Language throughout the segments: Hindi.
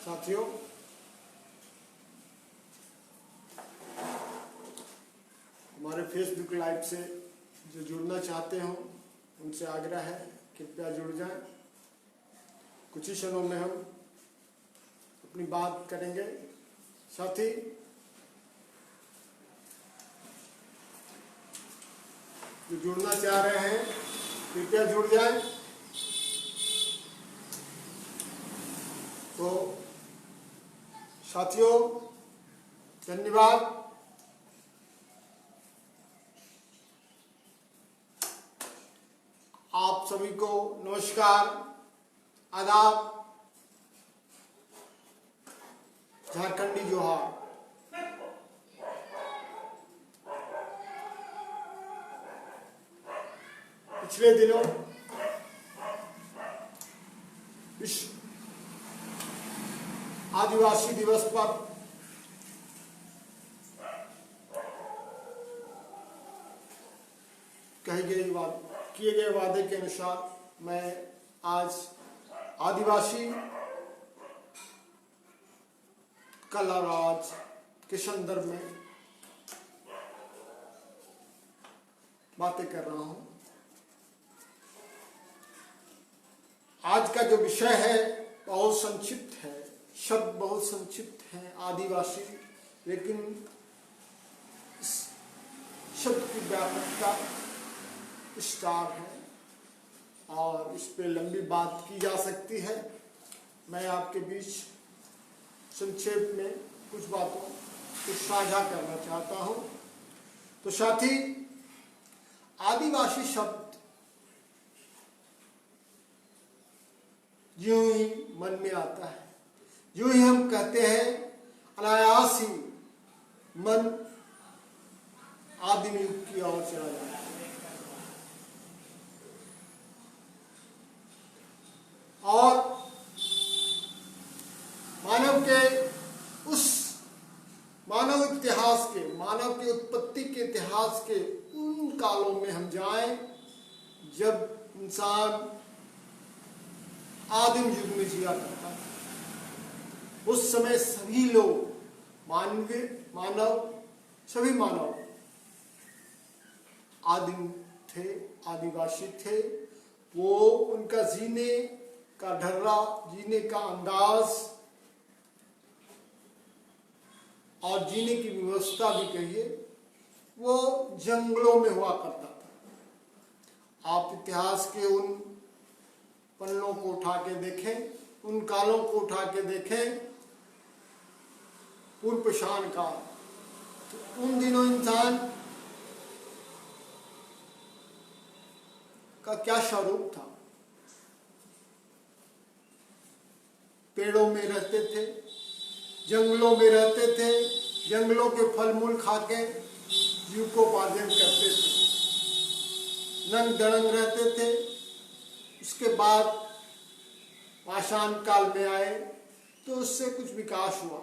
साथियों, हमारे फेसबुक लाइव से जो जुड़ना चाहते हो उनसे आग्रह है, कृपया जुड़ जाएं। कुछ ही क्षणों में हम अपनी बात करेंगे। साथी, जो जुड़ना चाह रहे हैं कृपया जुड़ जाएं। तो साथियों, धन्यवाद। आप सभी को नमस्कार, आदाब, झारखंडी जोहार। पिछले दिनों विश्व आदिवासी दिवस पर किए गए वादे के अनुसार मैं आज आदिवासी कला राज के संदर्भ में बातें कर रहा हूं। आज का जो विषय है बहुत संक्षिप्त है, शब्द बहुत संक्षिप्त है, आदिवासी, लेकिन इस शब्द की व्यापकता विस्तार है और इस पे लंबी बात की जा सकती है। मैं आपके बीच संक्षेप में कुछ बातों को साझा करना चाहता हूं। तो साथी, आदिवासी शब्द यूं ही मन में आता है, यूं ही हम कहते हैं, अनायास ही मन आदिम युग की ओर चला जाता है। और मानव के उत्पत्ति के इतिहास के उन कालों में हम जाएं जब इंसान आदिम युग में जिया करता था। उस समय सभी लोग सभी मानव आदिम थे, आदिवासी थे। वो उनका जीने का ढर्रा, जीने का अंदाज और जीने की व्यवस्था भी कहिए, वो जंगलों में हुआ करता था। आप इतिहास के उन पन्नों को उठा के देखें, उन कालों को उठा के देखें, पूर्व शान काल, तो उन दिनों इंसान का क्या स्वरूप था। पेड़ों में रहते थे, जंगलों में रहते थे, जंगलों के फल मूल खाके जीविकोपार्जन करते थे, नंग दड़ंग रहते थे। उसके बाद पाषाण काल में आए तो उससे कुछ विकास हुआ,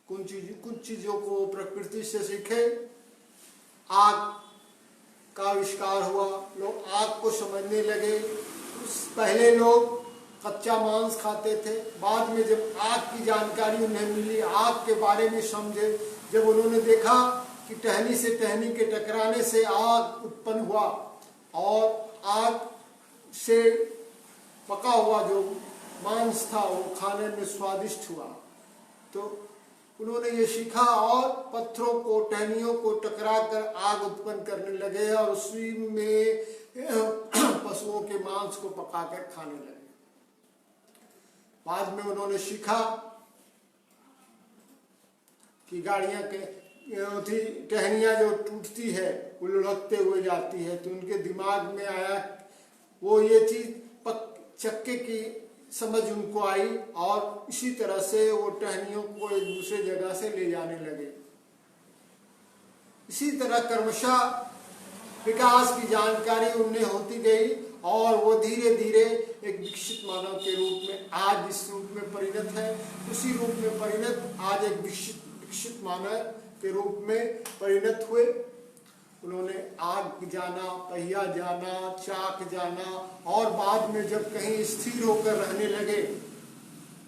कुछ चीजों को प्रकृति से सीखे। आग का आविष्कार हुआ, लोग आग को समझने लगे। पहले लोग कच्चा मांस खाते थे, बाद में जब आग की जानकारी उन्हें मिली, आग के बारे में समझे, जब उन्होंने देखा कि टहनी से टहनी के टकराने से आग उत्पन्न हुआ और आग से पका हुआ जो मांस था वो खाने में स्वादिष्ट हुआ, तो उन्होंने ये सीखा और पत्थरों को, टहनियों को टकरा कर आग उत्पन्न करने लगे और उसी में पशुओं के मांस को पकाकर खाने लगे। बाद में उन्होंने सीखा कि गाड़ियां के टहनियां जो टूटती है वो लुढ़कते हुए जाती है, तो उनके दिमाग में आया, वो ये चीज चक्के की समझ उनको आई और इसी तरह से वो टहनियों को एक दूसरे जगह से ले जाने लगे। इसी तरह क्रमशः विकास की जानकारी उन्हें होती गई और वो धीरे धीरे एक विकसित मानव के रूप में आज जिस रूप में परिणत है, उसी रूप में परिणत आज एक विकसित मानव के रूप में परिणत हुए। उन्होंने आग जाना, पहिया जाना, चाक जाना और बाद में जब कहीं स्थिर होकर रहने लगे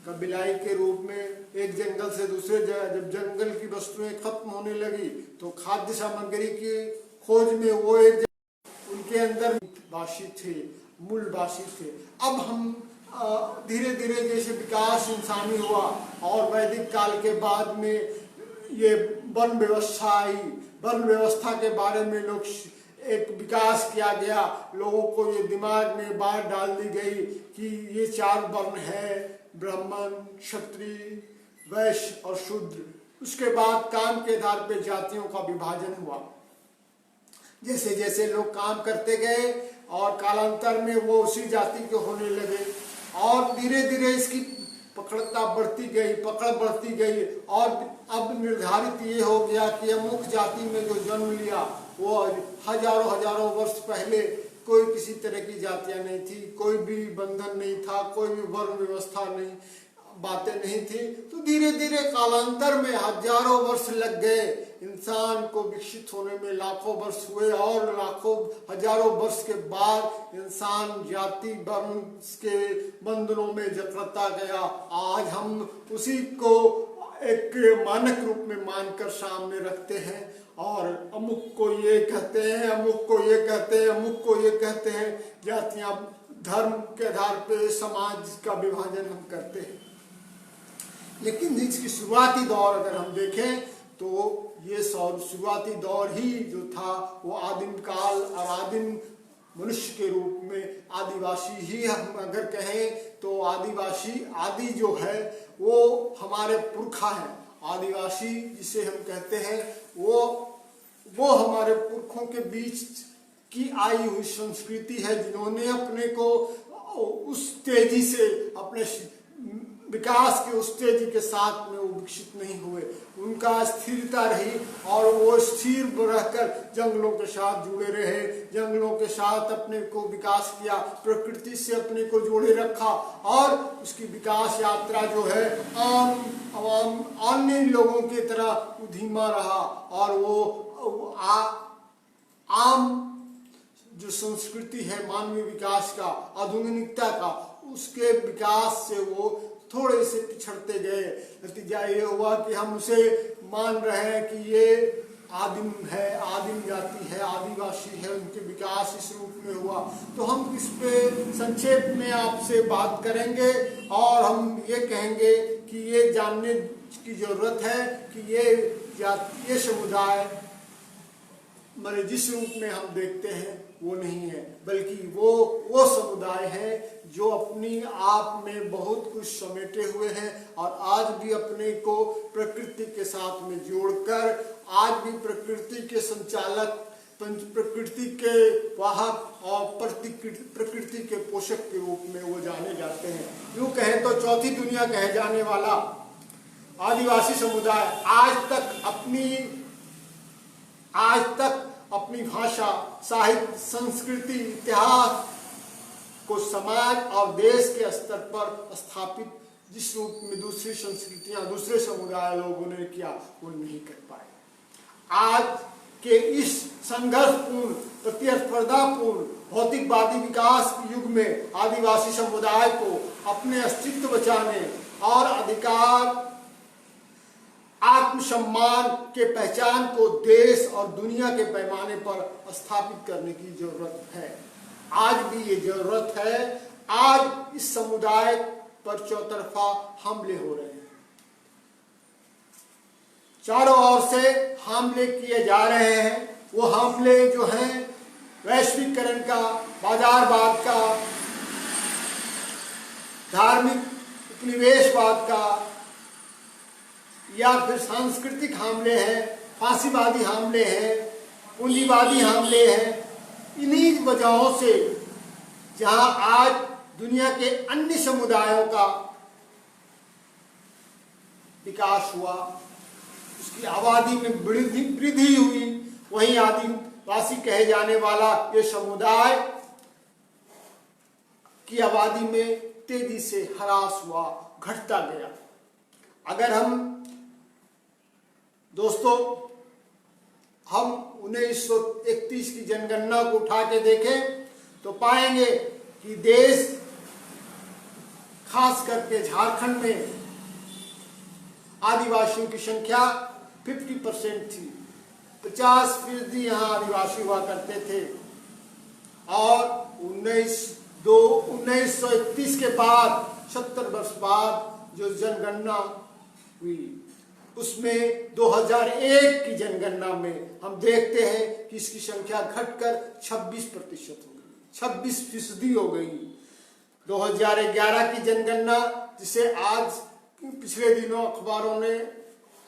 कबीलाई के रूप में एक जंगल से दूसरे जगह, जब जंगल की वस्तुएं खत्म होने लगी तो खाद्य सामग्री की खोज में वो एक उनके अंदर वासी थे, मूलवासी थे। अब हम धीरे धीरे जैसे विकास इंसानी हुआ और वैदिक काल के बाद में ये वन व्यवस्था आई, वन व्यवस्था के बारे में लोग एक विकास किया गया, लोगों को ये दिमाग में बात डाल दी गई कि ये 4 वर्ण है, ब्राह्मण, क्षत्रिय, वैश्य और शूद्र। उसके बाद काम के आधार पर जातियों का विभाजन हुआ। जैसे जैसे लोग काम करते गए और कालांतर में वो उसी जाति के होने लगे और धीरे धीरे इसकी पकड़ बढ़ती गई और अब निर्धारित ये हो गया कि अमुक जाति में जो जन्म लिया वो हजारों वर्ष पहले कोई किसी तरह की जातियां नहीं थी, कोई भी बंधन नहीं था, कोई भी वर्ण व्यवस्था नहीं, बातें नहीं थी। तो धीरे धीरे कालांतर में हजारों वर्ष लग गए, इंसान को विकसित होने में लाखों वर्ष हुए और हजारों वर्ष के बाद इंसान जाति वर्ण के बंधनों में जकड़ता गया। आज हम उसी को एक मानक रूप में मानकर सामने रखते हैं और अमुक को ये कहते हैं, अमुक को ये कहते हैं, अमुक को ये कहते हैं। जातियां धर्म के आधार पर समाज का विभाजन हम करते हैं। लेकिन इसकी शुरुआती दौर अगर हम देखें तो ये शुरुआती दौर ही जो था वो आदिम काल और आदिम मनुष्य के रूप में आदिवासी ही हम अगर कहें तो आदिवासी आदि जो है वो हमारे पुरखा हैं। आदिवासी जिसे हम कहते हैं वो हमारे पुरखों के बीच की आई हुई संस्कृति है, जिन्होंने अपने को उस तेजी से अपने विकास के उस तेजी के साथ में वो विकसित नहीं हुए। उनका स्थिरता रही और वो स्थिर रहकर जंगलों के साथ जुड़े रहे, जंगलों के साथ अपने को विकास किया, प्रकृति से अपने को जोड़े रखा और उसकी विकास यात्रा जो है आम अन्य लोगों की तरह धीमा रहा और वो आम जो संस्कृति है मानवीय विकास का, आधुनिकता का, उसके विकास से वो थोड़े से पिछड़ते गए। नतीजा ये हुआ कि हम उसे मान रहे हैं कि ये आदिम है, आदिम जाति है, आदिवासी है, उनके विकास इस रूप में हुआ। तो हम इस पे संक्षेप में आपसे बात करेंगे और हम ये कहेंगे कि ये जानने की जरूरत है कि ये समुदाय माने जिस रूप में हम देखते हैं वो नहीं है, बल्कि वो समुदाय है जो अपनी आप में बहुत कुछ समेटे हुए हैं और आज भी अपने को प्रकृति के साथ में जोड़कर आज भी प्रकृति के संचालक, प्रकृति के वाहक और प्रकृति के पोषक के रूप में वो जाने जाते हैं। यूँ कहें तो चौथी दुनिया कहे जाने वाला आदिवासी समुदाय आज तक अपनी भाषा, साहित्य, संस्कृति, इतिहास को समाज और देश के स्तर पर स्थापित जिस रूप में दूसरी संस्कृतियां, दूसरे समुदाय लोगों ने किया वो नहीं कर पाए। आज के इस संघर्षपूर्ण, प्रतिस्पर्धापूर्ण, भौतिकवादी विकास के युग में आदिवासी समुदाय को अपने अस्तित्व बचाने और अधिकार, आत्मसम्मान के पहचान को देश और दुनिया के पैमाने पर स्थापित करने की जरूरत है। आज भी ये जरूरत है। आज इस समुदाय पर चौतरफा हमले हो रहे हैं, चारों ओर से हमले किए जा रहे हैं। वो हमले जो हैं वैश्वीकरण का, बाजारवाद का, धार्मिक उपनिवेशवाद का या फिर सांस्कृतिक हमले हैं, फांसीवादी हमले हैं, पूंजीवादी हमले हैं। इन्हीं वजहों से जहां आज दुनिया के अन्य समुदायों का विकास हुआ, उसकी आबादी में वृद्धि हुई, वहीं आदिवासी कहे जाने वाला ये समुदाय की आबादी में तेजी से ह्रास हुआ, घटता गया। अगर हम दोस्तों हम 1931 की जनगणना को उठा के देखें तो पाएंगे कि देश खास करके झारखंड में आदिवासियों की संख्या 50% थी। 50% यहाँ आदिवासी हुआ करते थे। और 1931 के बाद 70 वर्ष बाद जो जनगणना हुई, उसमें 2001 की जनगणना में हम देखते हैं कि इसकी संख्या घटकर 26% हो गई, 26% हो गई। 2011 की जनगणना, जिसे आज पिछले दिनों अखबारों ने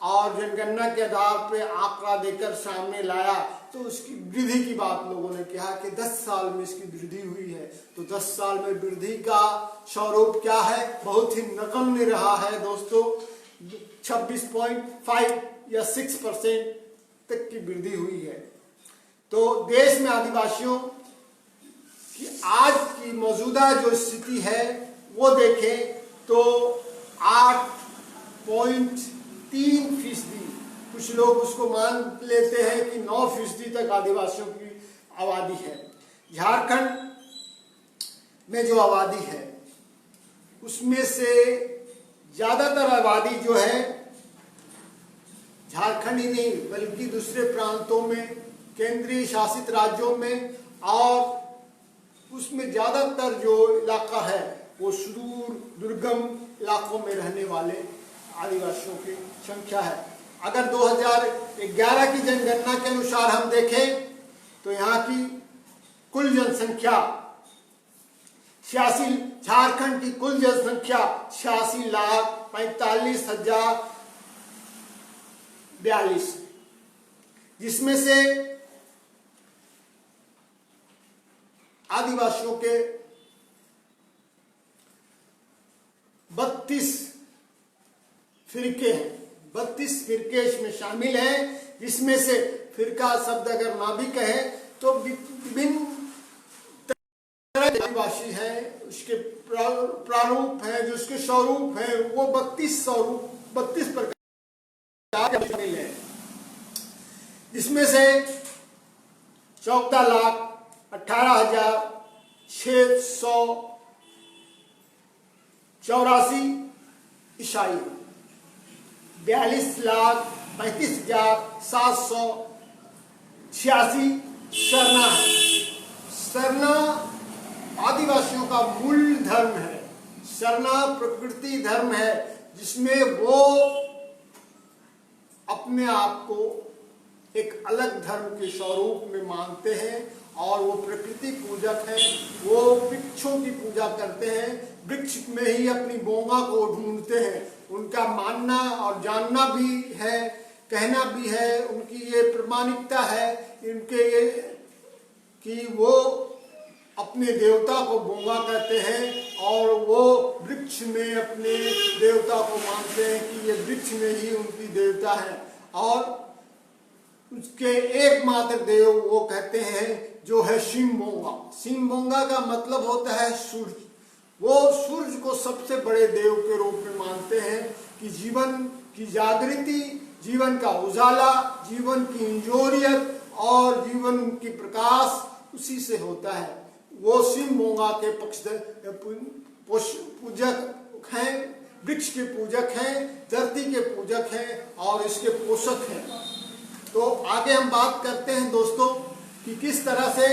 और जनगणना के आधार पे आंकड़ा देकर सामने लाया, तो उसकी वृद्धि की बात लोगों ने कहा कि 10 साल में इसकी वृद्धि हुई है। तो 10 साल में वृद्धि का स्वरूप क्या है? बहुत ही नगण्य रहा है दोस्तों। 26.5 या 6% तक की वृद्धि हुई है। तो देश में आदिवासियों की आज की मौजूदा जो स्थिति है वो देखें तो 8.3%, कुछ लोग उसको मान लेते हैं कि 9% तक आदिवासियों की आबादी है। झारखंड में जो आबादी है उसमें से ज्यादातर आबादी जो है झारखंड ही नहीं बल्कि दूसरे प्रांतों में, केंद्रीय शासित राज्यों में, और उसमें ज्यादातर जो इलाका है वो सुदूर दुर्गम इलाकों में रहने वाले आदिवासियों की संख्या है। अगर 2011 की जनगणना के अनुसार हम देखें तो यहाँ की कुल जनसंख्या 86, झारखंड की कुल जनसंख्या 86,45,042, जिसमें से आदिवासियों के 32 फिरके हैं, 32 फिरके इसमें शामिल हैं, जिसमें से फिरका शब्द अगर ना भी कहें तो विभिन्न आदिवासी है, उसके प्रारूप है, जो उसके स्वरूप है वो 32 प्रकार शामिल है, जिसमें से 14,18,684 ईसाई, 42,35,786 सरना है। सरना आदिवासियों का मूल धर्म है। सरना प्रकृति धर्म है, जिसमें वो अपने आप को एक अलग धर्म के स्वरूप में मानते हैं और वो प्रकृति पूजक हैं। वो वृक्षों की पूजा करते हैं, वृक्ष में ही अपनी बोंगा को ढूंढते हैं। उनका मानना और जानना भी है, कहना भी है, उनकी ये प्रमाणिकता है इनके ये कि वो अपने देवता को बोंगा कहते हैं और वो वृक्ष में अपने देवता को मानते हैं कि ये वृक्ष में ही उनकी देवता है। और उसके एकमात्र देव वो कहते हैं जो है सिंबोंगा। सिंबोंगा का मतलब होता है सूर्य। वो सूर्य को सबसे बड़े देव के रूप में मानते हैं कि जीवन की जागृति, जीवन का उजाला, जीवन की इंजोरियत और जीवन की प्रकाश उसी से होता है। वो सिंबोंगा के पूजक हैं, वृक्ष के पूजक हैं, धरती के पूजक हैं और इसके पोषक हैं। तो आगे हम बात करते हैं दोस्तों कि किस तरह से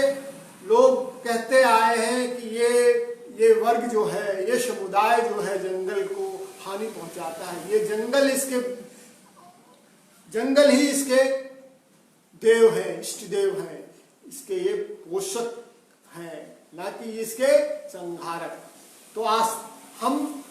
लोग कहते आए हैं कि ये वर्ग जो है, ये समुदाय जो है जंगल को हानि पहुंचाता है। ये जंगल ही इसके देव है, इष्ट देव है, इसके ये पोषक हैं, ना कि इसके संहारक। तो आज हम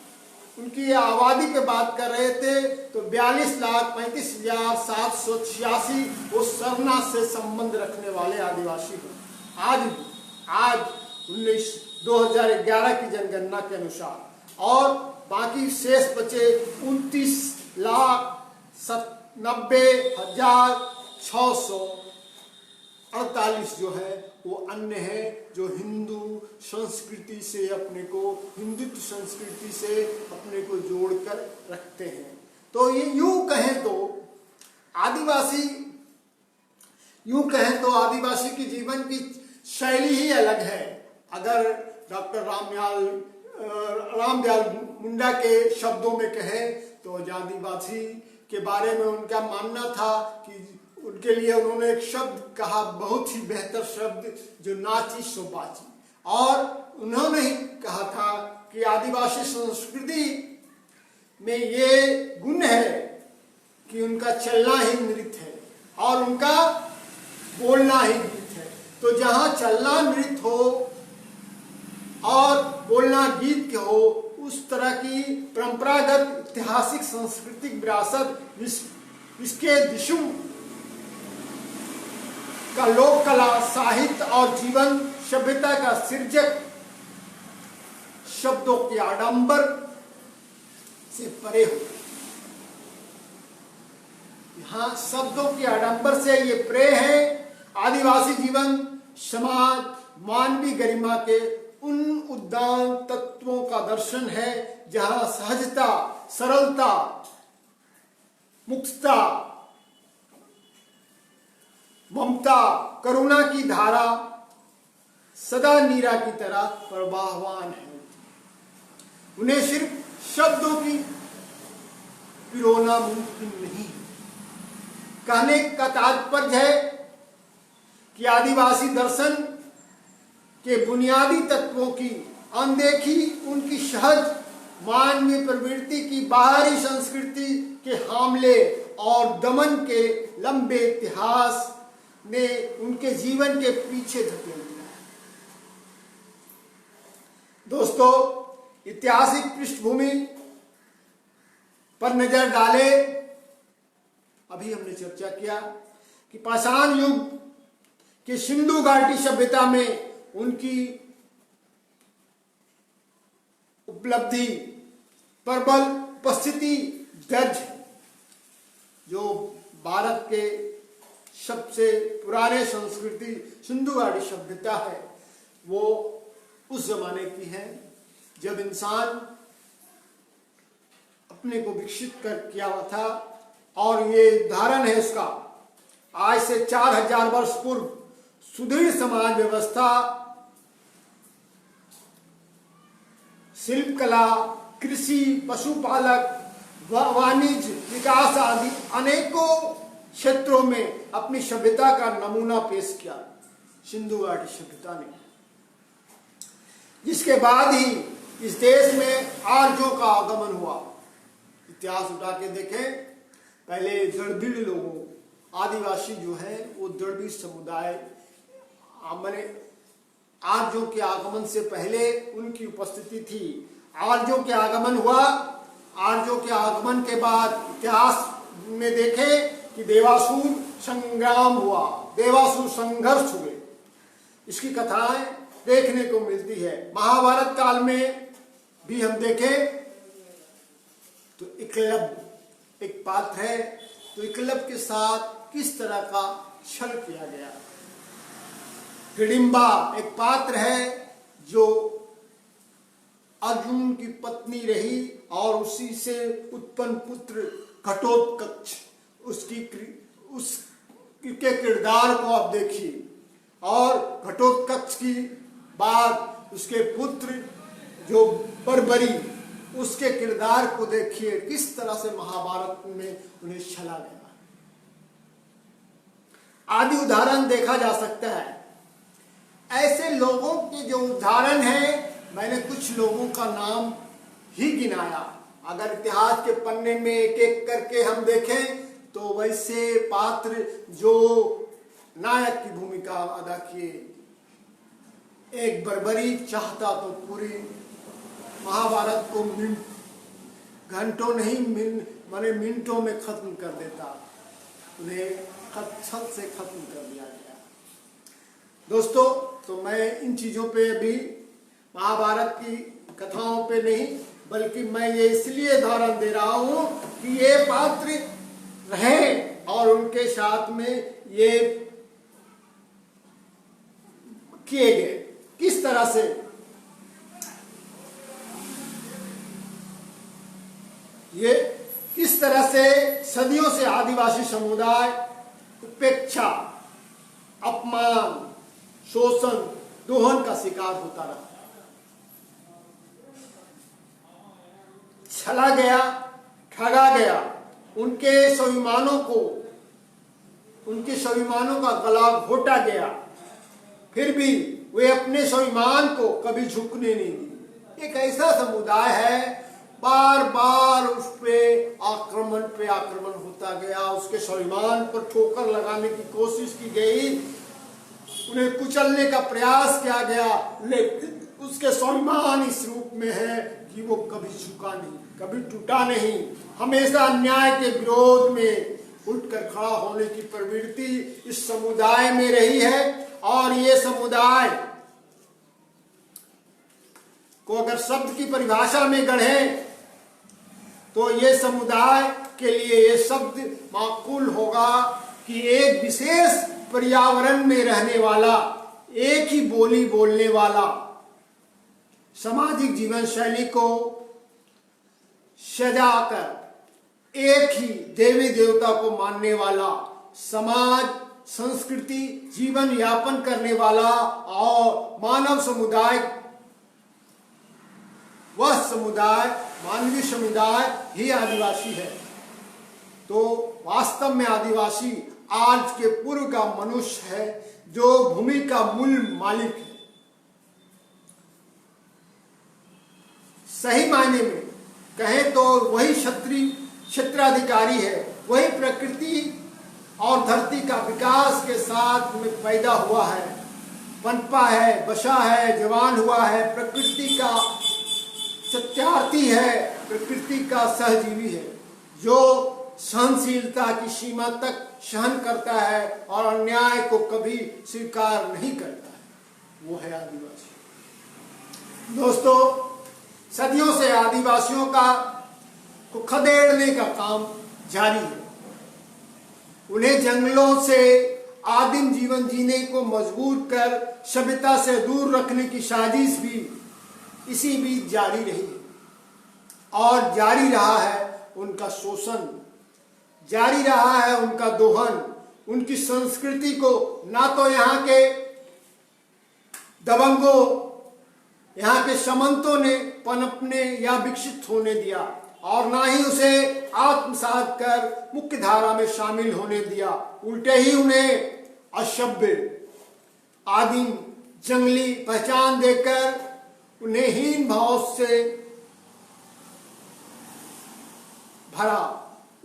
उनकी आबादी पे बात कर रहे थे तो 42,35,786 वो सरना से संबंध रखने वाले आदिवासी हैं आज 2011 की जनगणना के अनुसार। और बाकी शेष बचे 29,90,648 जो है वो अन्य है, जो हिंदू संस्कृति से अपने को, हिंदुत्व संस्कृति से अपने को जोड़कर रखते हैं। तो ये यूं कहें तो आदिवासी की जीवन की शैली ही अलग है। अगर डॉक्टर रामदयाल मुंडा के शब्दों में कहें तो आदिवासी के बारे में उनका मानना था कि उनके लिए उन्होंने एक शब्द कहा, बहुत ही बेहतर शब्द, जो नाची सो बाची। और उन्होंने ही कहा था कि आदिवासी संस्कृति में ये गुण है कि उनका चलना ही नृत्य है और उनका बोलना ही गीत है। तो जहाँ चलना नृत्य हो और बोलना गीत के हो, उस तरह की परंपरागत ऐतिहासिक सांस्कृतिक विरासत इसके दिशुम का लोक कला, साहित्य और जीवन सभ्यता का सृजक शब्दों के आडंबर से परे हो। यहाँ शब्दों के आडंबर से ये परे है। आदिवासी जीवन समाज मानवीय गरिमा के उन उद्दान तत्वों का दर्शन है जहां सहजता, सरलता, मुक्तता, ममता, करुणा की धारा सदा नीरा की तरह प्रवाहवान है। उन्हें सिर्फ शब्दों की पिरोना मुमकिन नहीं। कहने का तात्पर्य है कि आदिवासी दर्शन के बुनियादी तत्वों की अनदेखी उनकी सहज मानवीय प्रवृत्ति की बाहरी संस्कृति के हमले और दमन के लंबे इतिहास ने उनके जीवन के पीछे धकेल दिया है। दोस्तों, ऐतिहासिक पृष्ठभूमि पर नजर डाले। अभी हमने चर्चा किया कि पाषाण युग के सिंधु घाटी सभ्यता में उनकी उपलब्धि प्रबल उपस्थिति दर्ज है। जो भारत के सबसे पुराने संस्कृति सिंधु घाटी सभ्यता है, वो उस जमाने की है जब इंसान अपने को विकसित कर किया हुआ था। और ये उदाहरण है इसका, आज से 4000 वर्ष पूर्व सुदृढ़ समाज व्यवस्था, शिल्प कला, कृषि, पशुपालक, वाणिज्य विकास आदि अनेकों क्षेत्रों में अपनी सभ्यता का नमूना पेश किया सिंधु घाटी सभ्यता ने। जिसके बाद ही इस देश में आर्यों का आगमन हुआ। इतिहास उठा के देखें, पहले द्रविड़ लोगों, आदिवासी जो है वो द्रविड़ समुदाय, मैंने आर्यों के आगमन से पहले उनकी उपस्थिति थी। आर्यों के आगमन हुआ, आर्यों के आगमन के बाद इतिहास में देखें कि देवासुर संग्राम हुआ, देवासुर संघर्ष हुए। इसकी कथाएं देखने को मिलती है। महाभारत काल में भी हम देखें तो एकलव्य एक पात्र है, तो एकलव्य के साथ किस तरह का छल किया गया। हिडिंबा एक पात्र है जो अर्जुन की पत्नी रही और उसी से उत्पन्न पुत्र घटोत्कच, उसके किरदार को आप देखिए। और घटोत्कच की बाद उसके पुत्र जो बर्बरी, उसके किरदार को देखिए, किस तरह से महाभारत में उन्हें छला गया। आदि उदाहरण देखा जा सकता है। ऐसे लोगों के जो उदाहरण हैं, मैंने कुछ लोगों का नाम ही गिनाया। अगर इतिहास के पन्ने में एक एक करके हम देखें तो वैसे पात्र जो नायक की भूमिका अदा किए। एक बर्बरी चाहता तो पूरी महाभारत को घंटों नहीं माने मिनटों में खत्म कर देता, उन्हें छत से खत्म कर दिया गया। दोस्तों, तो मैं इन चीजों पे अभी महाभारत की कथाओं पे नहीं, बल्कि मैं ये इसलिए उदाहरण दे रहा हूं कि ये पात्र रहे और उनके साथ में ये किए गए किस तरह से। ये किस तरह से सदियों से आदिवासी समुदाय उपेक्षा, अपमान, शोषण, दोहन का शिकार होता रहा। छला गया, ठगा गया, उनके स्वाभिमानों का गला घोटा गया, फिर भी वे अपने स्वाभिमान को कभी झुकने नहीं दी। एक ऐसा समुदाय है, बार बार उस पे आक्रमण होता गया, उसके स्वाभिमान पर ठोकर लगाने की कोशिश की गई, उन्हें कुचलने का प्रयास किया गया, लेकिन उसके स्वाभिमान इस रूप में है कि वो कभी झुका नहीं, कभी टूटा नहीं, हमेशा अन्याय के विरोध में उठकर खड़ा होने की प्रवृत्ति इस समुदाय में रही है। और ये समुदाय को अगर शब्द की परिभाषा में गढ़े तो ये समुदाय के लिए ये शब्द माकूल होगा कि एक विशेष पर्यावरण में रहने वाला, एक ही बोली बोलने वाला, सामाजिक जीवन शैली को सजाकर एक ही देवी देवता को मानने वाला, समाज संस्कृति जीवन यापन करने वाला और मानव समुदाय, वह समुदाय मानवीय समुदाय ही आदिवासी है। तो वास्तव में आदिवासी आज के पूर्व का मनुष्य है जो भूमि का मूल मालिक है। सही मायने में कहें तो वही क्षेत्राधिकारी है, वही प्रकृति और धरती का विकास के साथ में पैदा हुआ है, पनपा है, बसा है, जवान हुआ है, प्रकृति का सत्यार्थी है, प्रकृति का सहजीवी है, जो सहनशीलता की सीमा तक सहन करता है और अन्याय को कभी स्वीकार नहीं करता है, वो है आदिवासी। दोस्तों, सदियों से आदिवासियों को खदेड़ने का काम जारी है। उन्हें जंगलों से आदिम जीवन जीने को मजबूर कर सभ्यता से दूर रखने की साजिश भी इसी बीच जारी रही है और जारी रहा है उनका शोषण, जारी रहा है उनका दोहन। उनकी संस्कृति को ना तो यहाँ के दबंगों, यहाँ के सामंतों ने पनपने या विकसित होने दिया और ना ही उसे आत्मसात कर मुख्य धारा में शामिल होने दिया। उल्टे ही उन्हें असभ्य, आदिम, जंगली पहचान देकर उन्हें हीन भाव से भरा,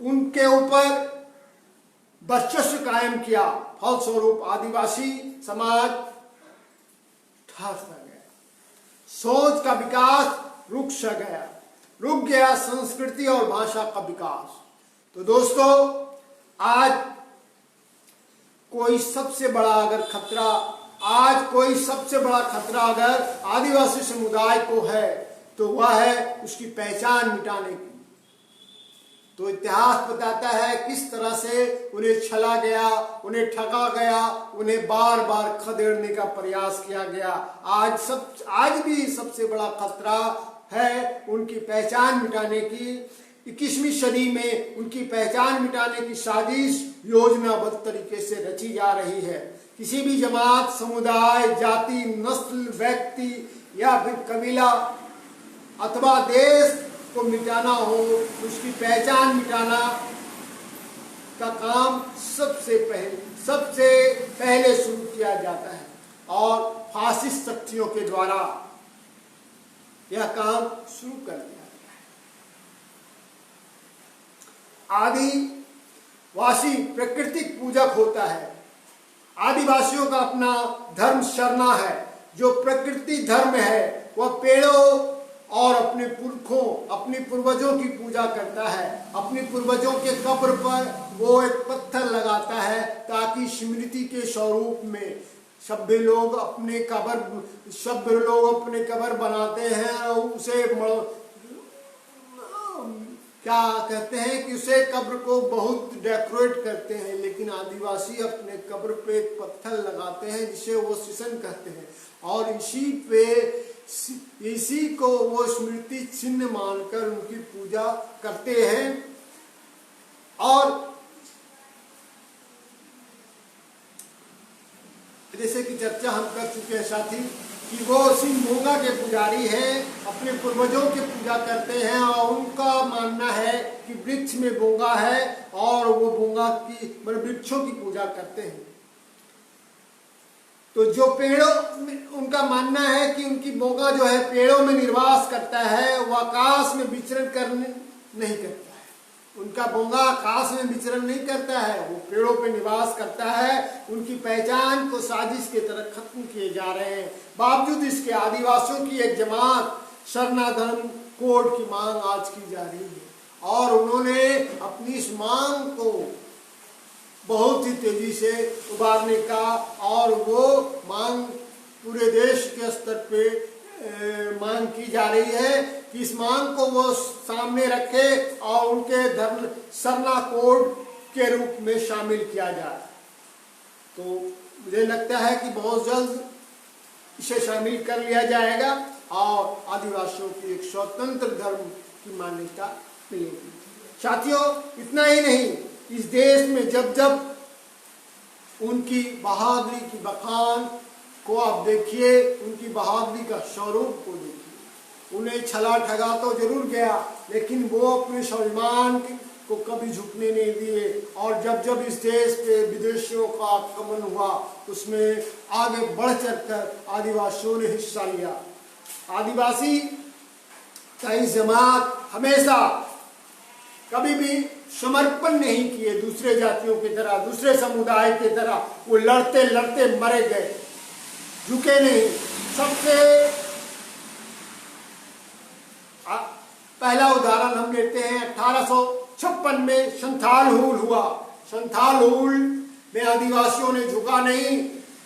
उनके ऊपर वर्चस्व कायम किया। फलस्वरूप आदिवासी समाज ठहर सा गया, सोच का विकास रुक गया संस्कृति और भाषा का विकास। तो दोस्तों, आज कोई सबसे बड़ा खतरा अगर आदिवासी समुदाय को है तो वह है उसकी पहचान मिटाने की। तो इतिहास बताता है किस तरह से उन्हें छला गया, उन्हें ठगा गया, उन्हें बार बार खदेड़ने का प्रयास किया गया। आज भी सबसे बड़ा खतरा है उनकी पहचान मिटाने की। 21वीं सदी में उनकी पहचान मिटाने की साजिश योजनाबद्ध तरीके से रची जा रही है। किसी भी जमात, समुदाय, जाति, नस्ल, व्यक्ति या फिर कबीला अथवा देश को मिटाना हो, उसकी पहचान मिटाना का काम सबसे पहले शुरू किया जाता है और फासिस्ट शक्तियों के द्वारा यह काम शुरू कर दिया गया है। आदिवासी प्राकृतिक पूजक होता है। आदिवासियों का अपना धर्म शरणा है। जो प्रकृति धर्म है वह पेड़ों और अपने पूर्वजों की पूजा करता है। अपने पूर्वजों के कब्र पर वो एक पत्थर लगाता है ताकि स्मृति के स्वरूप में सभ्य लोग अपने कब्र बनाते हैं और उसे क्या कहते हैं कि उसे कब्र को बहुत डेकोरेट करते हैं। लेकिन आदिवासी अपने कब्र पे एक पत्थर लगाते हैं जिसे वो शीशन कहते हैं और इसी को वो स्मृति चिन्ह मानकर उनकी पूजा करते हैं। और जैसे कि चर्चा हम कर चुके हैं साथी कि वो सिंह मोंगा के पुजारी हैं, अपने पूर्वजों की पूजा करते हैं और उनका मानना है कि वृक्ष में बोंगा है और वो बोंगा की मतलब वृक्षों की पूजा करते हैं। तो जो पेड़ों, उनका मानना है कि उनकी बोंगा जो है पेड़ों में निवास करता है, वो आकाश में विचरण करने नहीं करता है। उनका बोंगा आकाश में विचरण नहीं करता है, वो पेड़ों पे निवास करता है। उनकी पहचान को साजिश की तरह खत्म किए जा रहे हैं। बावजूद इसके आदिवासियों की एक जमात शरणाधर्म कोड की मांग आज की जा रही है और उन्होंने अपनी इस मांग को बहुत ही तेजी से उभारने का और वो मांग पूरे देश के स्तर पे मांग की जा रही है कि इस मांग को वो सामने रखे और उनके धर्म सरना कोड के रूप में शामिल किया जाए। तो मुझे लगता है कि बहुत जल्द इसे शामिल कर लिया जाएगा और आदिवासियों की एक स्वतंत्र धर्म की मान्यता मिलेगी। साथियों, इतना ही नहीं, इस देश में जब जब उनकी बहादुरी की बखान को आप देखिए, उनकी बहादुरी का स्वरूप को देखिए। उन्हें छला ठगा तो जरूर गया, लेकिन वो अपने स्वाभिमान को कभी झुकने नहीं दिए और जब जब इस देश पे विदेशियों का आक्रमण हुआ उसमें आगे बढ़ चढ़कर आदिवासियों ने हिस्सा लिया। आदिवासी का इस जमात हमेशा कभी भी समर्पण नहीं किए दूसरे जातियों की तरह, दूसरे समुदाय की तरह। वो लड़ते लड़ते मरे गए, झुके नहीं। सबसे पहला उदाहरण हम लेते हैं 1856 में संथाल हुल हुआ। संथाल हुल में आदिवासियों ने झुका नहीं,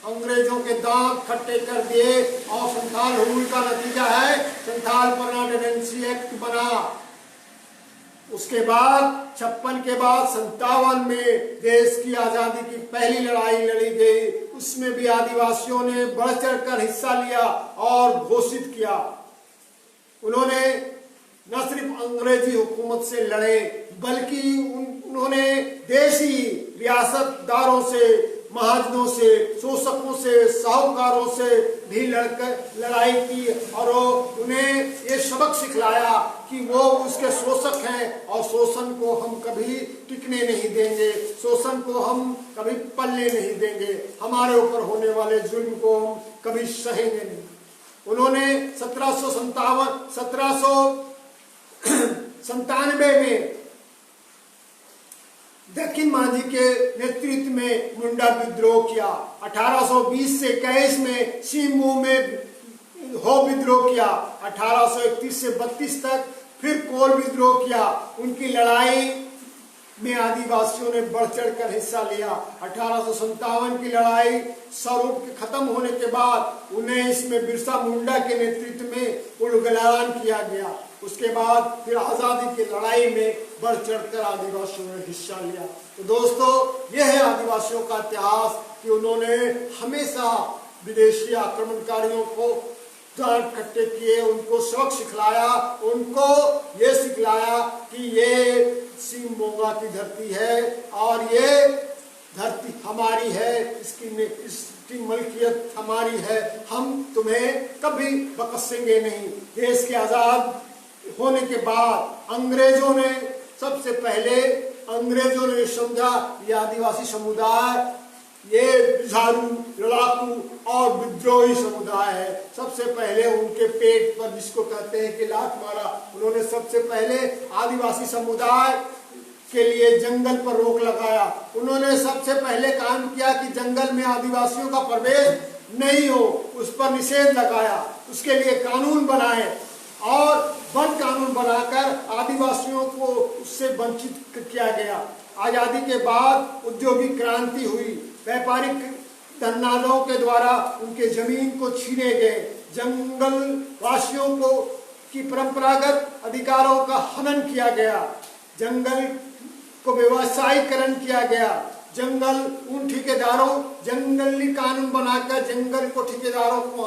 अंग्रेजों के दांत खट्टे कर दिए और संथाल हुल का नतीजा है संथाल परमानेंसी एक्ट बना। उसके बाद 56 के बाद 57 में देश की आजादी की पहली लड़ाई लड़ी गई, उसमें भी आदिवासियों ने बढ़ चढ़कर हिस्सा लिया और घोषित किया। उन्होंने न सिर्फ अंग्रेजी हुकूमत से लड़े बल्कि उन्होंने देशी रियासतदारों से, महाजनों से, शोषकों से, साहूकारों से भी लड़ाई की और उन्हें ये सबक सिखलाया कि वो उसके शोषक हैं और शोषण को हम कभी टिकने नहीं देंगे, शोषण को हम कभी पलने नहीं देंगे, हमारे ऊपर होने वाले जुल्म को हम कभी सहेंगे नहीं। उन्होंने 1797 में दक्षिण मांझी के नेतृत्व में मुंडा विद्रोह किया। 1820 से 21 में सीमू में हो विद्रोह किया। 1831 से 32 तक फिर कोल विद्रोह किया। उनकी लड़ाई में आदिवासियों ने बढ़ चढ़कर हिस्सा लिया। 1857 की लड़ाई स्वरूप के खत्म होने के बाद 19 में बिरसा मुंडा के नेतृत्व में उलगलान किया गया। उसके बाद फिर आजादी की लड़ाई में बढ़ चढ़कर आदिवासियों ने हिस्सा लिया। तो दोस्तों, यह है आदिवासियों का इतिहास कि उन्होंने हमेशा विदेशी आक्रमणकारियों को दांत खट्टे किए, उनको सबक सिखलाया, उनको ये सिखलाया कि ये सिंह मोंगा की धरती है और ये धरती हमारी है, इसकी मलकियत हमारी है, हम तुम्हें कभी बख्शेंगे नहीं। देश के आजाद होने के बाद अंग्रेजों ने सबसे पहले समझा ये आदिवासी समुदाय ये जुझारू, लड़ाकू और विद्रोही समुदाय है। सबसे पहले उनके पेट पर, जिसको कहते हैं कि लात मारा, उन्होंने सबसे पहले आदिवासी समुदाय के लिए जंगल पर रोक लगाया। उन्होंने सबसे पहले काम किया कि जंगल में आदिवासियों का प्रवेश नहीं हो, उस पर निषेध लगाया, उसके लिए कानून बनाए और वन कानून बनाकर आदिवासियों को उससे वंचित किया गया। आजादी के बाद औद्योगिक क्रांति हुई, व्यापारिक धननादों के द्वारा उनके जमीन को छीने गए, जंगल वासियों को की परंपरागत अधिकारों का हनन किया गया, जंगल को व्यवसायीकरण किया गया, जंगल उन ठेकेदारों, जंगली कानून बनाकर जंगल को ठेकेदारों को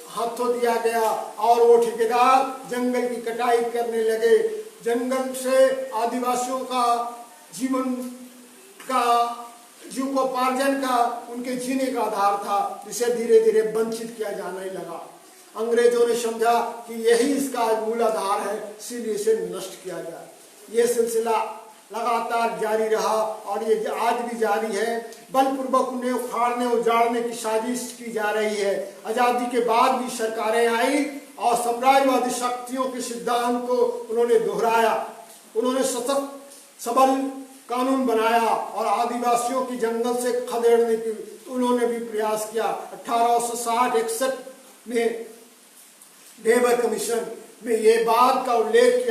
हाथों दिया गया और वो ठेकेदार जंगल की कटाई करने लगे। जंगल से आदिवासियों का जीवन का जीविकोपार्जन का उनके जीने का आधार था, जिसे धीरे धीरे वंचित किया जाने लगा। अंग्रेजों ने समझा कि यही इसका मूल आधार है, इसीलिए इसे नष्ट किया जाए। ये सिलसिला लगातार जारी रहा और ये आज भी जारी है। बलपूर्वक उन्हें उखाड़ने उजाड़ने की साजिश की जा रही है। आजादी के बाद भी सरकारें आई और साम्राज्यवादी शक्तियों के सिद्धांत को उन्होंने दोहराया। उन्होंने सशक्त सबल कानून बनाया और आदिवासियों की जंगल से खदेड़ने की उन्होंने भी प्रयास किया। 1860-61 में डेबर कमीशन में ये बात का उल्लेख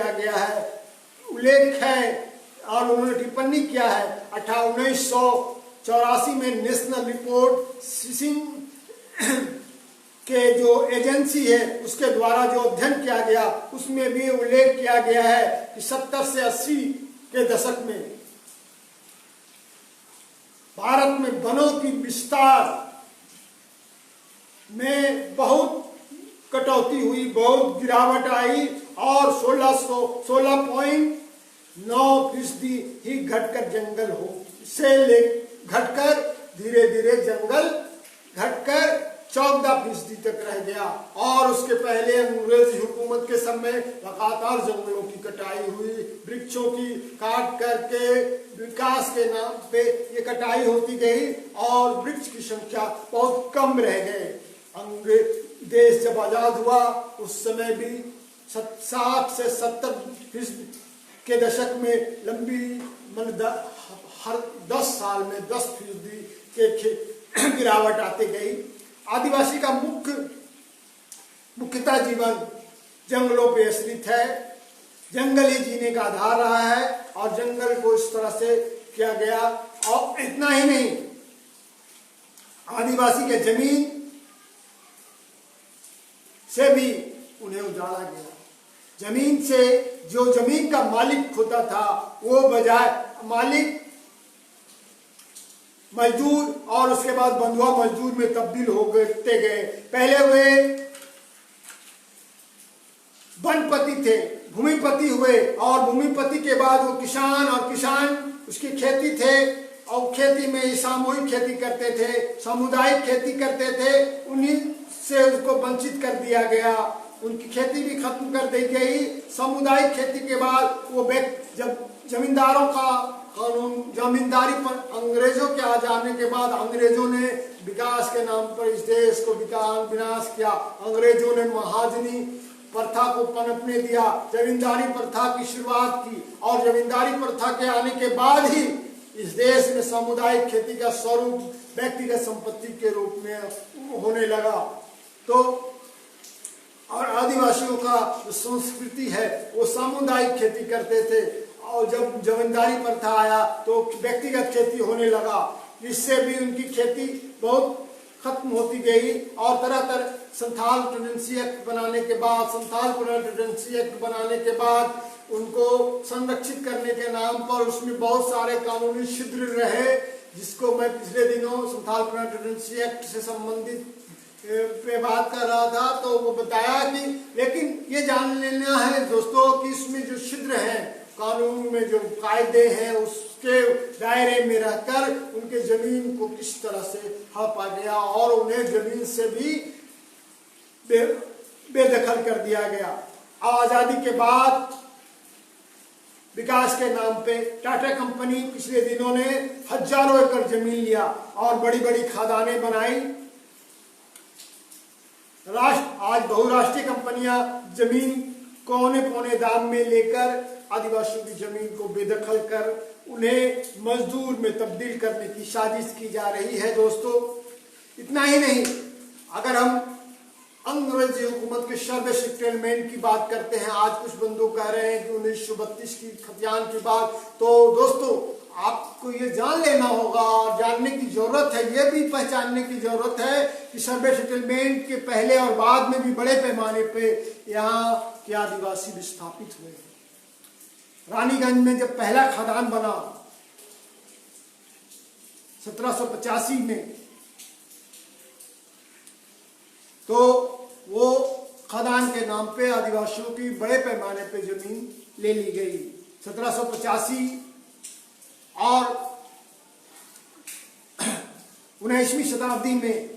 है और उन्होंने टिप्पणी किया है। 1984 में नेशनल रिपोर्ट सिसिंग के जो एजेंसी है उसके द्वारा जो अध्ययन किया गया, उसमें भी उल्लेख किया गया है कि 70 से 80 के दशक में भारत में वनों की विस्तार में बहुत कटौती हुई, बहुत गिरावट आई और 16.9% ही घटकर जंगल घटकर धीरे धीरे जंगल घटकर 14% तक रह गया। और उसके पहले अंग्रेजी हुकूमत के समय लगातार जंगलों की कटाई हुई, वृक्षों की काट करके विकास के नाम पे ये कटाई होती गई और वृक्ष की संख्या बहुत कम रह गए। देश जब आजाद हुआ उस समय भी 60 से 70% के दशक में हर 10 साल में 10% के गिरावट आती गई। आदिवासी का मुख्यतः जीवन जंगलों पे आश्रित है। जंगल ही जीने का आधार रहा है और जंगल को इस तरह से किया गया। और इतना ही नहीं, आदिवासी के जमीन से भी उन्हें उजाड़ा गया। जमीन से जो जमीन का मालिक होता था वो बजाय मालिक मजदूर और उसके बाद बंधुआ मजदूर में तब्दील होते गए। पहले वे वनपति थे, भूमिपति हुए और भूमिपति के बाद वो किसान और किसान उसकी खेती थे और खेती में सामूहिक खेती करते थे, सामुदायिक खेती करते थे। उन्हीं से उसको वंचित कर दिया गया, उनकी खेती भी खत्म कर दी गई। सामुदायिक खेती के बाद वो जब जमींदारों का कानून, जमींदारी पर अंग्रेजों के आ जाने के बाद अंग्रेजों ने विकास के नाम पर इस देश को विनाश किया। अंग्रेजों ने महाजनी प्रथा को पनपने दिया, जमींदारी प्रथा की शुरुआत की और जमींदारी प्रथा के आने के बाद ही इस देश में सामुदायिक खेती का स्वरूप व्यक्तिगत संपत्ति के रूप में होने लगा। तो और आदिवासियों का जो संस्कृति है वो सामुदायिक खेती करते थे और जब जमींदारी प्रथा आया तो व्यक्तिगत खेती होने लगा। इससे भी उनकी खेती बहुत खत्म होती गई और तरह तरह संथाल प्रेसिडेंसी एक्ट बनाने के बाद उनको संरक्षित करने के नाम पर उसमें बहुत सारे कानूनी छिद्र रहे, जिसको मैं पिछले दिनों संथाल प्रेसिडेंसी एक्ट से संबंधित पे बात कर रहा था तो वो बताया कि लेकिन ये जान लेना है दोस्तों कि इसमें जो छिद्र हैं कानून में, जो कायदे हैं, उसके दायरे में रहकर उनके जमीन को किस तरह से हड़पा गया और उन्हें जमीन से भी बेदखल कर दिया गया। आजादी के बाद विकास के नाम पे टाटा कंपनी पिछले दिनों ने हजारों एकड़ जमीन लिया और बड़ी बड़ी खदानें बनाई। आज बहुराष्ट्रीय कंपनियां जमीन कोने पौने दाम में लेकर आदिवासियों की जमीन को बेदखल कर उन्हें मजदूर में तब्दील करने की साजिश की जा रही है दोस्तों। इतना ही नहीं, अगर हम अंग्रेजी हुकूमत के सर्वे सेटलमेंट की बात करते हैं, आज कुछ बंधु कह रहे हैं कि 1932 की खतियान की बात, तो दोस्तों आपको ये जान लेना होगा और जानने की जरूरत है, ये भी पहचानने की जरूरत है कि सर्वे सेटलमेंट के पहले और बाद में भी बड़े पैमाने पे यहाँ के आदिवासी विस्थापित हुए। रानीगंज में जब पहला खदान बना 1785 में, तो वो खदान के नाम पे आदिवासियों की बड़े पैमाने पे जमीन ले ली गई। 1785 और 19वीं शताब्दी में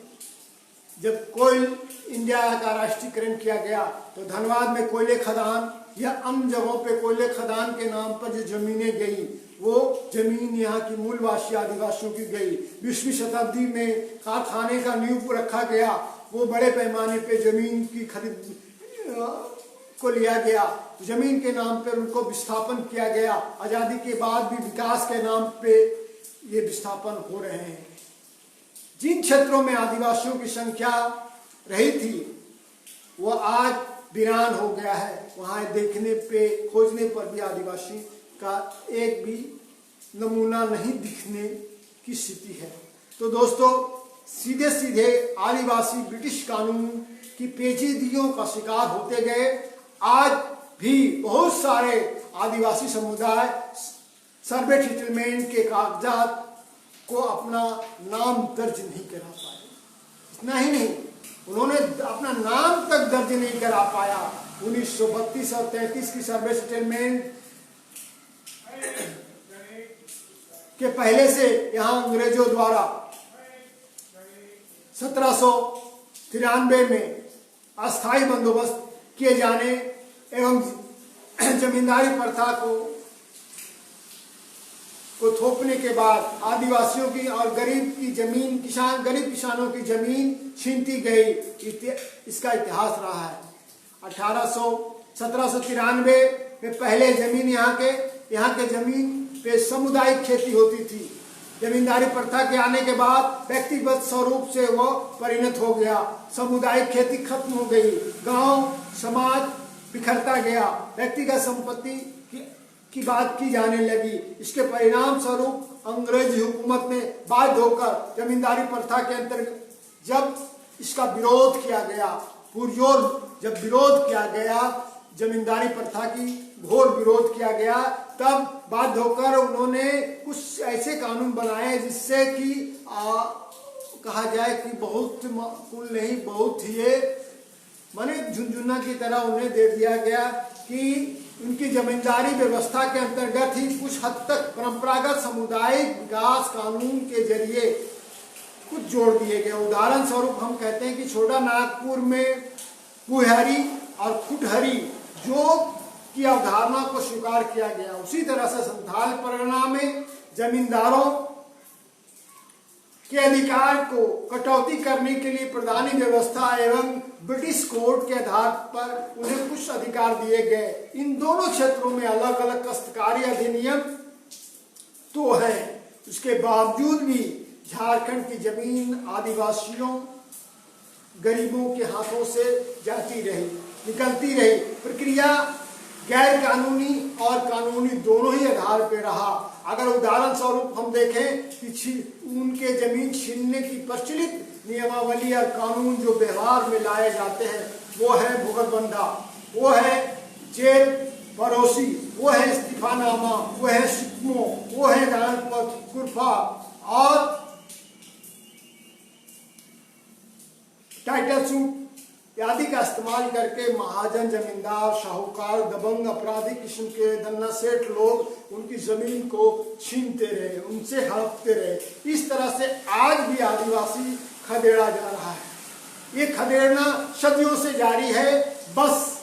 जब कोयल इंडिया का राष्ट्रीयकरण किया गया तो धनबाद में कोयले खदान या अन्य जगहों पे कोयले खदान के नाम पर जो जमीनें गई वो जमीन यहाँ की मूलवासी आदिवासियों की गई। 20वीं शताब्दी में कारखाने का नींव रखा गया, वो बड़े पैमाने पे जमीन की खरीद को लिया गया, जमीन के नाम पर उनको विस्थापन किया गया। आज़ादी के बाद भी विकास के नाम पे ये विस्थापन हो रहे हैं। जिन क्षेत्रों में आदिवासियों की संख्या रही थी वो आज वीरान हो गया है। वहाँ देखने पे खोजने पर भी आदिवासी का एक भी नमूना नहीं दिखने की स्थिति है। तो दोस्तों, सीधे सीधे आदिवासी ब्रिटिश कानून की पेचीदगियों का शिकार होते गए। आज भी बहुत सारे आदिवासी समुदाय सर्वे सेटलमेंट के कागजात को अपना नाम दर्ज नहीं करा पाए। इतना ही नहीं, उन्होंने अपना नाम तक दर्ज नहीं करा पाया। 1932 और 33 की सर्वे सेटलमेंट के पहले से यहाँ अंग्रेजों द्वारा 1793 में अस्थायी बंदोबस्त किए जाने एवं जमींदारी प्रथा को थोपने के बाद आदिवासियों की और गरीब किसानों की जमीन छीनती गई। इसका इतिहास रहा है। 1793 में पहले जमीन यहाँ के जमीन पे सामुदायिक खेती होती थी। जमींदारी प्रथा के आने के बाद व्यक्तिगत स्वरूप से वो परिणत हो गया। सामुदायिक खेती खत्म हो गई, गांव समाज बिखरता गया, व्यक्तिगत संपत्ति की बात की जाने लगी। इसके परिणाम स्वरूप अंग्रेजी हुकूमत ने बाध्य होकर जमींदारी प्रथा के अंतर्गत जब इसका विरोध किया गया, पुरजोर जब विरोध किया गया, जमींदारी प्रथा की घोर विरोध किया गया, तब बाध्य होकर उन्होंने कुछ ऐसे कानून बनाए जिससे कि कहा जाए कि बहुत कुल नहीं, बहुत ही माने झुनझुना की तरह उन्हें दे दिया गया कि उनकी जमींदारी व्यवस्था के अंतर्गत ही कुछ हद तक परंपरागत सामुदायिक विकास कानून के जरिए कुछ जोड़ दिए गए। उदाहरण स्वरूप हम कहते हैं कि छोटा नागपुर में कुहरी और खुटहरी जो की अवधारणा को स्वीकार किया गया। उसी तरह से संथाल परगना में जमींदारों के अधिकार को कटौती करने के लिए प्रधानी व्यवस्था एवं ब्रिटिश कोड के आधार पर उन्हें कुछ अधिकार दिए गए। इन दोनों क्षेत्रों में अलग अलग काश्तकारी अधिनियम तो है, उसके बावजूद भी झारखंड की जमीन आदिवासियों गरीबों के हाथों से जाती रही, निकलती रही। प्रक्रिया गैर कानूनी और कानूनी दोनों ही आधार पर रहा। अगर उदाहरण स्वरूप हम देखें कि उनके जमीन छीनने की प्रचलित नियमावली और कानून जो व्यवहार में लाए जाते हैं वो है भुगतबंधा, वो है जेल पड़ोसी, वो है इस्तीफानामा, वो है सिक्मो, वो है कुर्फा और टाइटल सूट आदि का इस्तेमाल करके महाजन, जमींदार, साहूकार, दबंग, अपराधी किस्म के दन्ना सेठ लोग उनकी जमीन को छीनते रहे, उनसे हड़पते रहे। इस तरह से आज भी आदिवासी खदेड़ा जा रहा है। ये खदेड़ना सदियों से जारी है, बस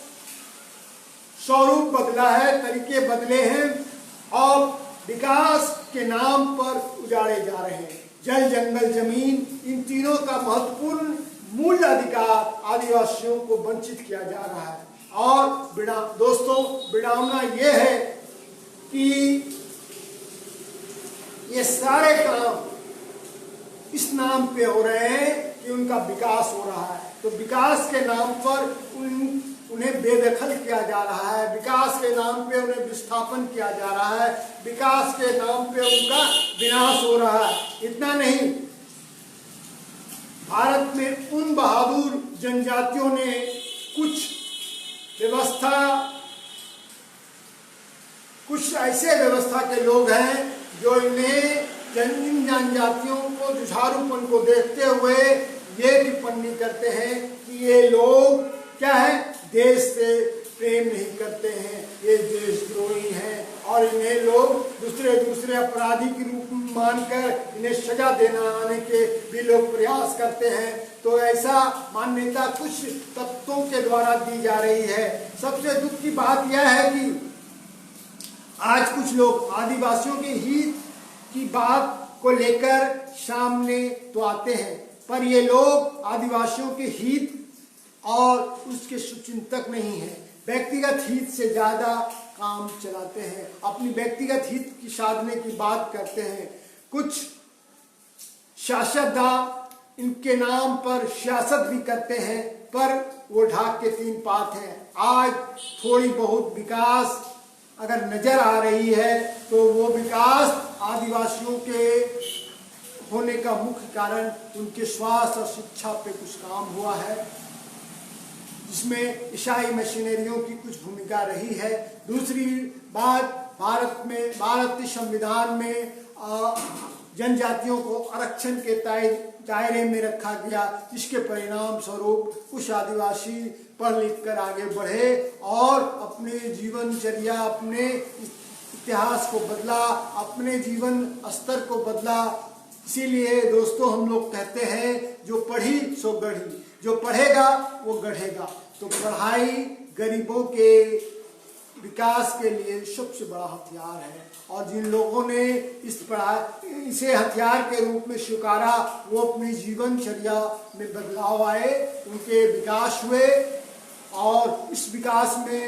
स्वरूप बदला है, तरीके बदले हैं और विकास के नाम पर उजाड़े जा रहे हैं। जल, जंगल, जमीन, इन तीनों का महत्वपूर्ण मूल अधिकार आदिवासियों को वंचित किया जा रहा है। और दोस्तों, विडंबना ये है कि ये सारे काम इस नाम पे हो रहे हैं कि उनका विकास हो रहा है। तो विकास के नाम पर उन्हें बेदखल किया जा रहा है, विकास के नाम पे उन्हें विस्थापन किया जा रहा है, विकास के नाम पे उनका विनाश हो रहा है। इतना नहीं, भारत में उन बहादुर जनजातियों ने कुछ ऐसे व्यवस्था के लोग हैं जो इन जनजातियों को जुझारूपन को देखते हुए ये टिप्पणी करते हैं कि ये लोग क्या है, देश से प्रेम नहीं करते हैं, ये देशद्रोही हैं, और इन्हें लोग दूसरे अपराधी के रूप में मानकर इन्हें सजा देने के भी लोग प्रयास करते हैं। तो ऐसा मान्यता कुछ तत्वों के द्वारा दी जा रही है। सबसे दुख की बात यह है कि आज कुछ लोग आदिवासियों के हित की बात को लेकर सामने तो आते हैं, पर ये लोग आदिवासियों के हित और उसके शुभचिंतक नहीं है। व्यक्तिगत हित से ज्यादा काम चलाते हैं, अपनी व्यक्तिगत हित की साधने की बात करते हैं। कुछ सियासतदान इनके नाम पर सियासत भी करते हैं, पर वो ढाक के तीन पात हैं। आज थोड़ी बहुत विकास अगर नजर आ रही है तो वो विकास आदिवासियों के होने का मुख्य कारण उनके स्वास्थ्य और शिक्षा पे कुछ काम हुआ है, जिसमें ईसाई मशीनरियों की कुछ भूमिका रही है। दूसरी बात, भारतीय संविधान में जनजातियों को आरक्षण के दायरे में रखा गया, जिसके परिणाम स्वरूप कुछ आदिवासी पढ़ लिख कर आगे बढ़े और अपने जीवनचर्या, अपने इतिहास को बदला, अपने जीवन स्तर को बदला। इसीलिए दोस्तों हम लोग कहते हैं जो पढ़ी सो गढ़ी, जो पढ़ेगा वो गढ़ेगा। तो पढ़ाई गरीबों के विकास के लिए सबसे बड़ा हथियार है, और जिन लोगों ने इसे हथियार के रूप में स्वीकारा वो अपनी जीवनचर्या में बदलाव आए, उनके विकास हुए। और इस विकास में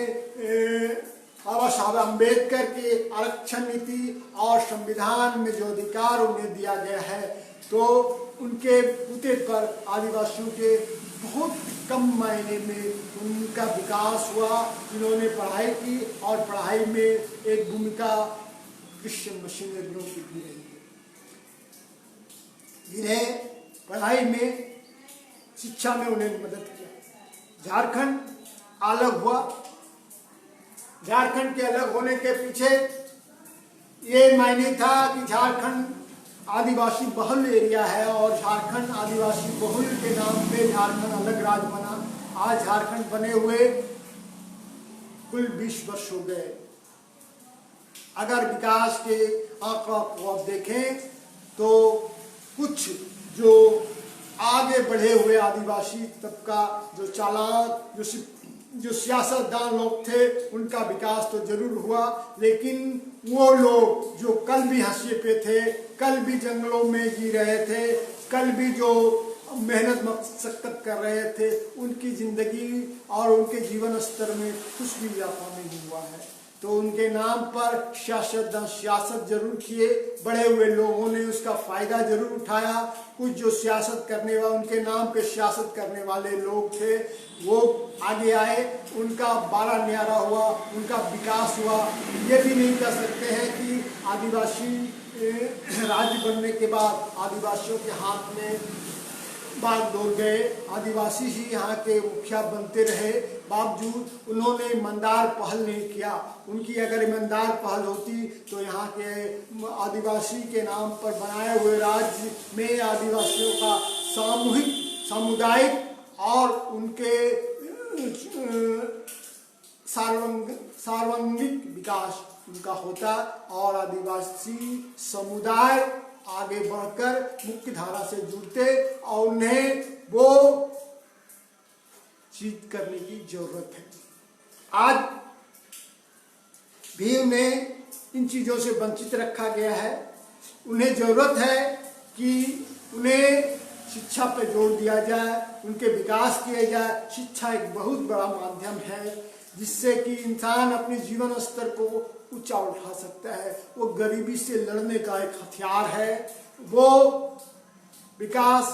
बाबा साहब अम्बेडकर के आरक्षण नीति और संविधान में जो अधिकार उन्हें दिया गया है, तो उनके बूते पर आदिवासियों के बहुत कम मायने में उनका विकास हुआ। जिन्होंने पढ़ाई की और पढ़ाई में एक भूमिका क्रिश्चियन मिशनरियों की भी रही है, जिन्हें पढ़ाई में, शिक्षा में उन्हें मदद किया। झारखंड अलग हुआ, झारखंड के अलग होने के पीछे ये मायने था कि झारखंड आदिवासी बहुल एरिया है और झारखंड आदिवासी बहुल के नाम पे झारखंड अलग राज्य बना। आज झारखंड बने हुए कुल 20 वर्ष हो गए। अगर विकास के आंकड़ा को आप देखें तो कुछ जो आगे बढ़े हुए आदिवासी तबका, जो चालाक, जो सियासतदान लोग थे, उनका विकास तो जरूर हुआ, लेकिन वो लोग जो कल भी हाशिए पे थे, कल भी जंगलों में जी रहे थे, कल भी जो मेहनत मशक्कत कर रहे थे, उनकी जिंदगी और उनके जीवन स्तर में कुछ भी इजाफा नहीं हुआ है। तो उनके नाम पर सियासत जरूर किए, बड़े हुए लोगों ने उसका फायदा जरूर उठाया। कुछ जो सियासत करने वाले, उनके नाम पे सियासत करने वाले लोग थे, वो आगे आए, उनका बारा न्यारा हुआ, उनका विकास हुआ। ये भी नहीं कह सकते हैं कि आदिवासी राज्य बनने के बाद आदिवासियों के हाथ में बाग दौड़ गए, आदिवासी ही यहाँ के मुखिया बनते रहे, बावजूद उन्होंने ईमानदार पहल नहीं किया। उनकी अगर ईमानदार पहल होती तो यहाँ के आदिवासी के नाम पर बनाए हुए राज्य में आदिवासियों का सामूहिक, सामुदायिक और उनके सार्वंगिक विकास उनका होता और आदिवासी समुदाय आगे बढ़कर मुख्य धारा से जुड़ते और उन्हें वो चीज करने की जरूरत है। आज भी उन्हें इन चीजों से वंचित रखा गया है। उन्हें जरूरत है कि उन्हें शिक्षा पर जोर दिया जाए, उनके विकास किए जाए। शिक्षा एक बहुत बड़ा माध्यम है जिससे कि इंसान अपने जीवन स्तर को ऊंचा उठा सकता है। वो गरीबी से लड़ने का एक हथियार है, वो विकास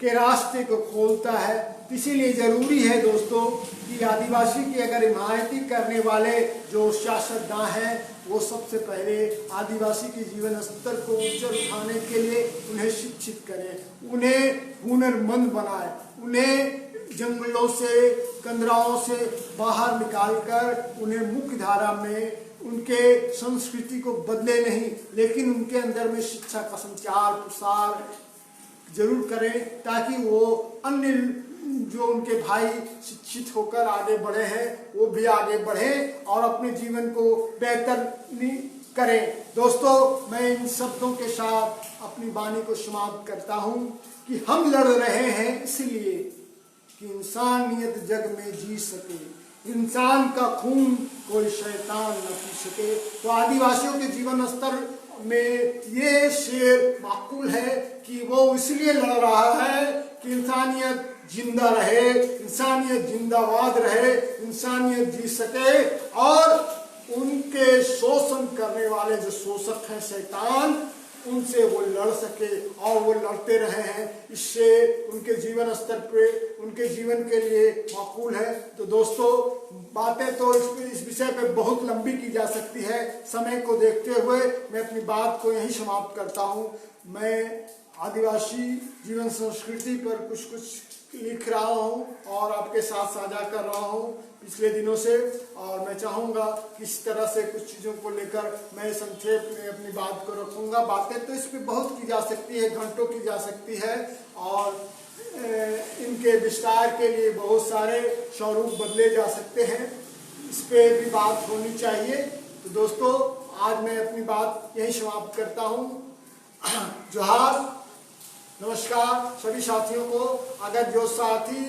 के रास्ते को खोलता है। इसीलिए जरूरी है दोस्तों कि आदिवासी की अगर हिमायती करने वाले जो सियासतदान हैं, वो सबसे पहले आदिवासी के जीवन स्तर को ऊंचा उठाने के लिए उन्हें शिक्षित करें, उन्हें हुनरमंद बनाए, उन्हें जंगलों से, कंदराओं से बाहर निकालकर उन्हें मुख्य धारा में उनके संस्कृति को बदले नहीं, लेकिन उनके अंदर में शिक्षा का संचार प्रसार जरूर करें ताकि वो अन्य जो उनके भाई शिक्षित होकर आगे बढ़े हैं वो भी आगे बढ़ें और अपने जीवन को बेहतर करें। दोस्तों, मैं इन शब्दों के साथ अपनी वाणी को समाप्त करता हूं कि हम लड़ रहे हैं इसलिए कि इंसानियत जग में जी सके, इंसान का खून कोई शैतान न पी सके। तो आदिवासियों के जीवन स्तर में ये शेर माकूल है कि वो इसलिए लड़ रहा है कि इंसानियत जिंदा रहे, इंसानियत जिंदाबाद रहे, इंसानियत जी सके और उनके शोषण करने वाले जो शोषक हैं शैतान, उनसे वो लड़ सके और वो लड़ते रहे हैं। इससे उनके जीवन स्तर पे, उनके जीवन के लिए माकूल है। तो दोस्तों, बातें तो इस विषय पे बहुत लंबी की जा सकती है। समय को देखते हुए मैं अपनी बात को यहीं समाप्त करता हूँ। मैं आदिवासी जीवन संस्कृति पर कुछ लिख रहा हूँ और आपके साथ साझा कर रहा हूँ पिछले दिनों से, और मैं चाहूँगा कि इस तरह से कुछ चीज़ों को लेकर मैं संक्षेप में अपनी बात को रखूँगा। बातें तो इस पर बहुत की जा सकती है, घंटों की जा सकती है और इनके विस्तार के लिए बहुत सारे स्वरूप बदले जा सकते हैं। इस पर भी बात होनी चाहिए। तो दोस्तों, आज मैं अपनी बात यहीं समाप्त करता हूँ। जोहार, नमस्कार सभी साथियों को। अगर जो साथी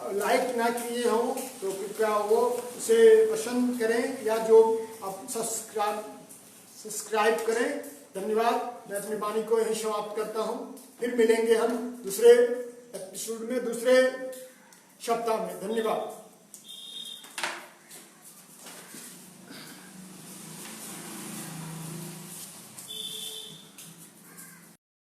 लाइक ना किए हों तो कृपया वो उसे पसंद करें या जो आप सब्सक्राइब करें। धन्यवाद। मैं अपनी वाणी को यहीं समाप्त करता हूँ। फिर मिलेंगे हम दूसरे एपिसोड में, दूसरे सप्ताह में। धन्यवाद।